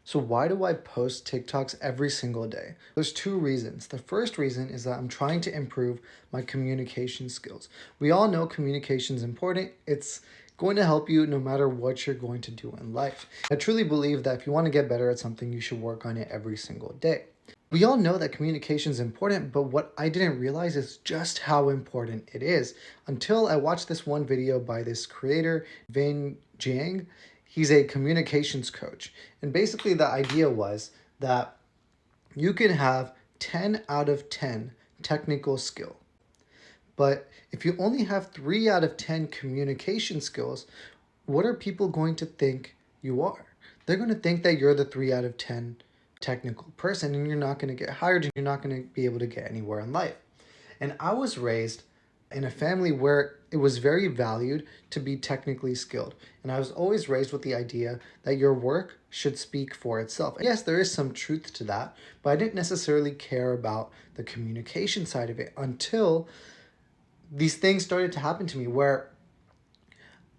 So why do I post TikToks every single day? There's two reasons. The first reason is that I'm trying to improve my communication skills. We all know communication is important. It's going to help you no matter what you're going to do in life. I truly believe that if you want to get better at something, you should work on it every single day. We all know that communication is important, but what I didn't realize is just how important it is until I watched this one video by this creator, Vin Jiang. He's a communications coach. And basically, the idea was that you can have 10 out of 10 technical skill. But if you only have 3 out of 10 communication skills, what are people going to think you are? They're going to think that you're the 3 out of 10 technical person and you're not going to get hired and you're not going to be able to get anywhere in life. And I was raised in a family where it was very valued to be technically skilled. And I was always raised with the idea that your work should speak for itself. And yes, there is some truth to that, but I didn't necessarily care about the communication side of it until these things started to happen to me where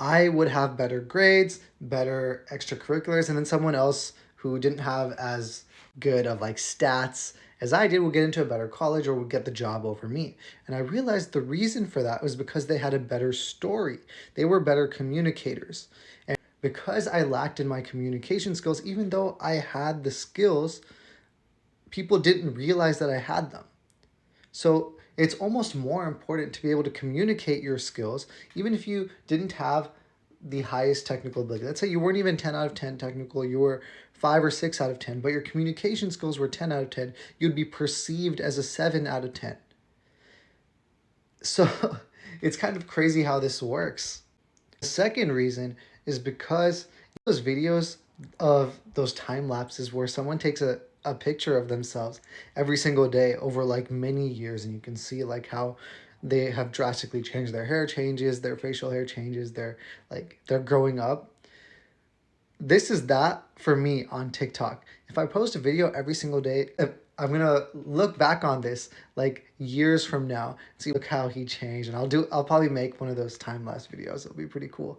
I would have better grades, better extracurriculars, and then someone else who didn't have as good of like stats as I did would get into a better college or would get the job over me. And I realized the reason for that was because they had a better story. They were better communicators. And because I lacked in my communication skills, even though I had the skills, people didn't realize that I had them. So it's almost more important to be able to communicate your skills, even if you didn't have the highest technical ability. Let's say you weren't even 10 out of 10 technical, you were 5 or 6 out of 10, but your communication skills were 10 out of 10, you'd be perceived as a 7 out of 10. So it's kind of crazy how this works. The second reason is because those videos of those time lapses where someone takes a picture of themselves every single day over like many years, and you can see like how they have drastically changed. Their hair changes, their facial hair changes, they're growing up. This is that for me on TikTok. If I post a video every single day, if I'm gonna look back on this like years from now, see look how he changed, and I'll probably make one of those time lapse videos. It'll be pretty cool.